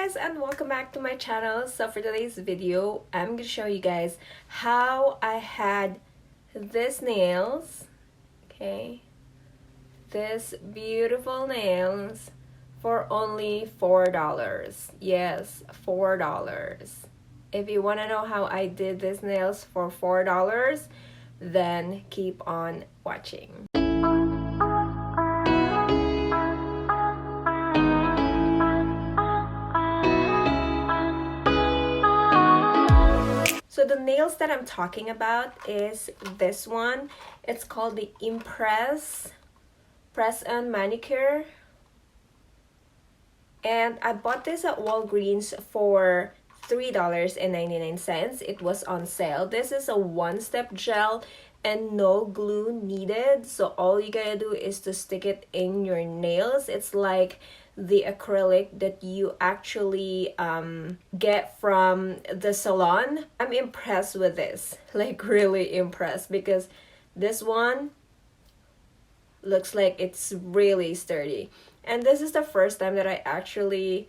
guys, and welcome back to my channel. So for today's video, I'm gonna show you guys how I had these nails, okay, this beautiful nails for only $4. Yes, $4. If you want to know how I did these nails for $4, then keep on watching. So the nails that I'm talking about is this one. It's called the imPress Press-on Manicure. And I bought this at Walgreens for $3.99. It was on sale. This is a one-step gel and no glue needed. So all you gotta do is to stick it in your nails. It's like the acrylic that you actually get from the salon. I'm impressed with this, like really impressed, because this one looks like it's really sturdy. And this is the first time that I actually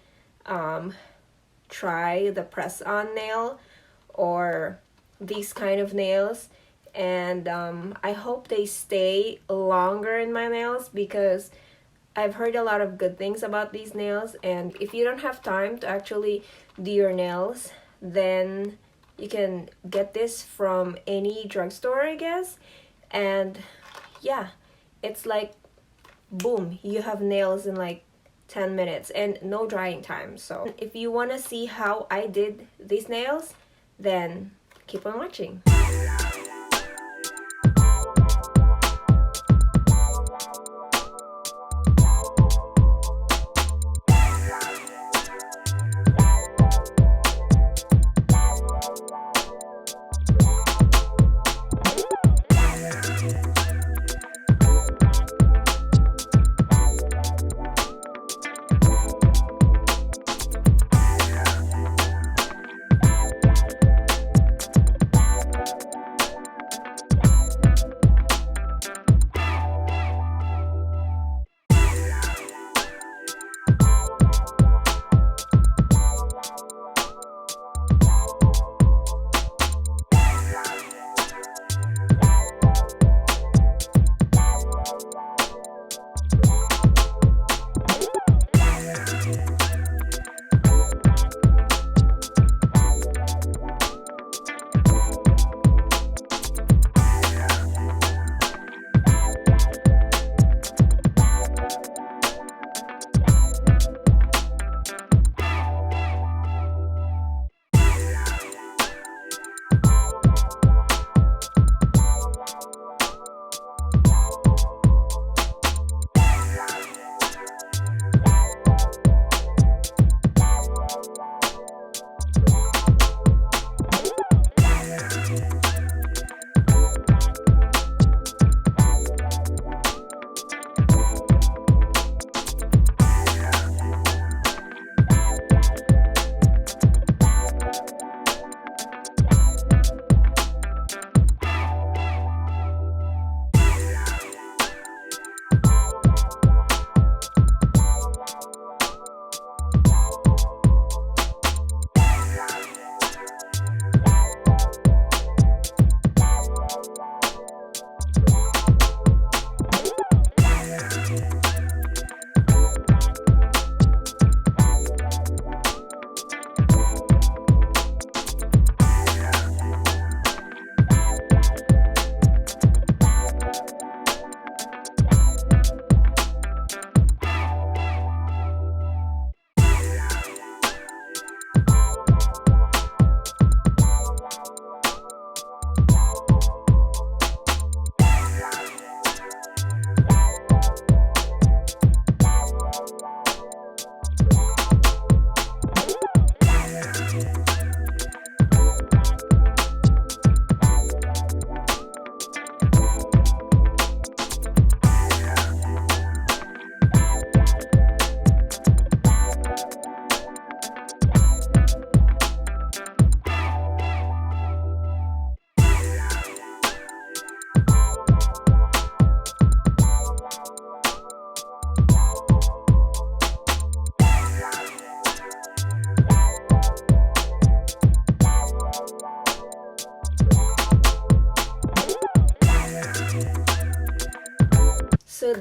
try the press-on nail or these kind of nails, and I hope they stay longer in my nails because I've heard a lot of good things about these nails. And if you don't have time to actually do your nails, then you can get this from any drugstore, I guess. And yeah, it's like boom, you have nails in like 10 minutes and no drying time. So if you want to see how I did these nails, then keep on watching.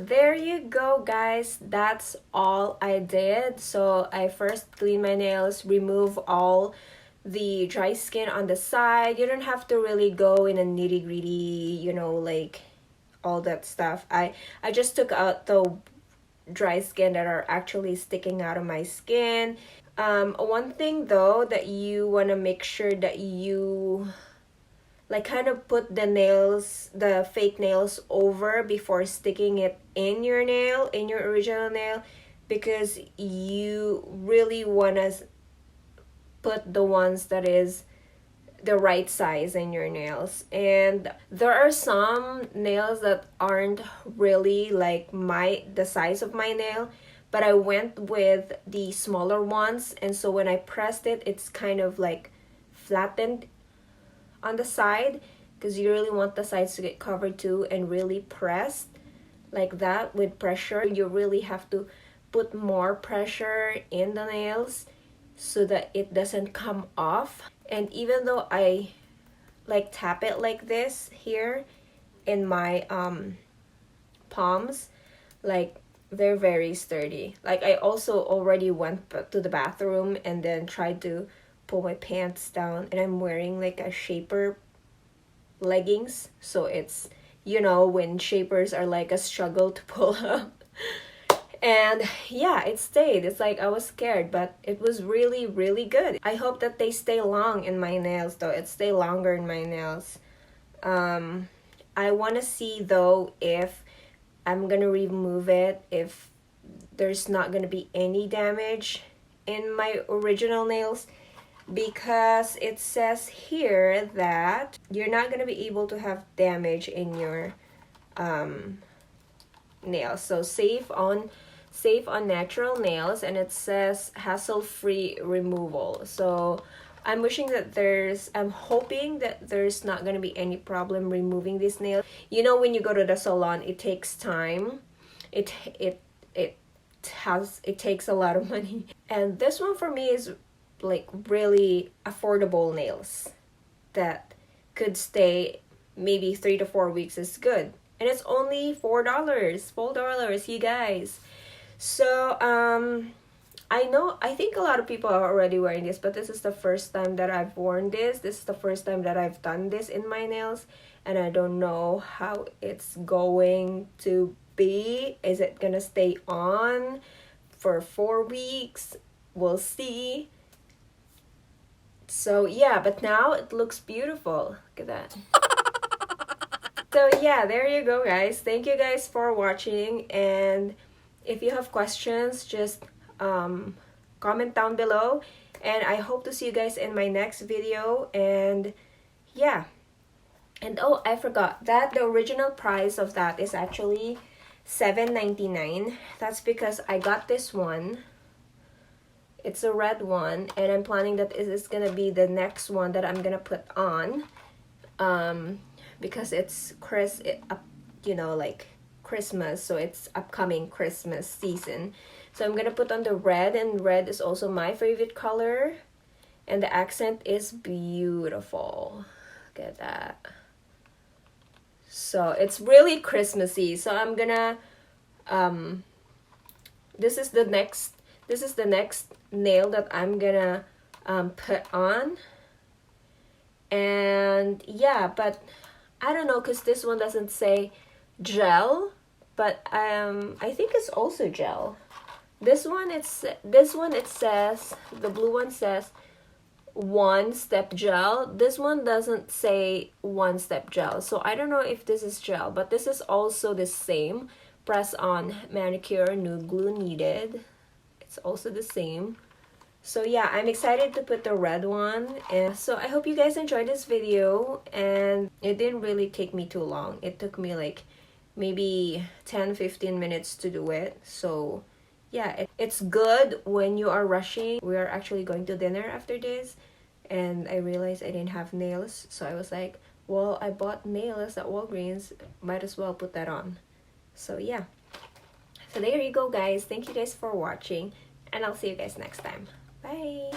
there you go, guys. That's all I did. So I first clean my nails, remove all the dry skin on the side. You don't have to really go in a nitty-gritty, you know, like all that stuff. I just took out the dry skin that are actually sticking out of my skin. One thing though that you want to make sure that you like kind of put the nails, the fake nails, over before sticking it in your nail, in your original nail, because you really want to put the ones that is the right size in your nails. And there are some nails that aren't really like the size of my nail, but I went with the smaller ones, and so when I pressed it, it's kind of like flattened on the side, because you really want the sides to get covered too, and really pressed like that with pressure. You really have to put more pressure in the nails so that it doesn't come off. And even though I like tap it like this here in my palms, like they're very sturdy. Like I also already went to the bathroom and then tried to pull my pants down, and I'm wearing like a shaper leggings, so it's, you know, when shapers are like a struggle to pull up. And yeah, it stayed. It's like I was scared, but it was really, really good. I hope that they stay long in my nails though. It stay longer in my nails. I want to see though if I'm gonna remove it, if there's not gonna be any damage in my original nails, because it says here that you're not gonna be able to have damage in your nails. So safe on natural nails, and it says hassle-free removal. So I'm hoping that there's not gonna be any problem removing this nail. You know, when you go to the salon, it takes time. It takes a lot of money, and this one for me is like really affordable nails that could stay maybe 3 to 4 weeks is good, and it's only $4, you guys. So I think a lot of people are already wearing this, but this is the first time that I've worn this. This is the first time that I've done this in my nails, and I don't know how it's going to be. Is it gonna stay on for 4 weeks? We'll see. So yeah, but now it looks beautiful. Look at that. So yeah, there you go, guys. Thank you guys for watching, and if you have questions, just comment down below, and I hope to see you guys in my next video. And yeah, and oh, I forgot that the original price of that is actually $7.99. That's because I got this one. It's a red one, and I'm planning that it is gonna be the next one that I'm gonna put on, because it's you know, like Christmas, so it's upcoming Christmas season. So I'm gonna put on the red, and red is also my favorite color, and the accent is beautiful. Look at that. So it's really Christmassy. So I'm gonna this is the next nail that I'm gonna put on. And yeah, but I don't know, because this one doesn't say gel, but I think it's also gel. This one it says, the blue one says 1-step gel. This one doesn't say 1-step gel, so I don't know if this is gel, but this is also the same. Press-on Manicure, no glue needed. It's also the same. So yeah, I'm excited to put the red one. And so I hope you guys enjoyed this video, and it didn't really take me too long. It took me like maybe 10-15 minutes to do it. So yeah, it's good when you are rushing. We are actually going to dinner after this, and I realized I didn't have nails, so I was like, well, I bought nails at Walgreens, might as well put that on. So yeah, so there you go, guys. Thank you guys for watching, and I'll see you guys next time. Bye.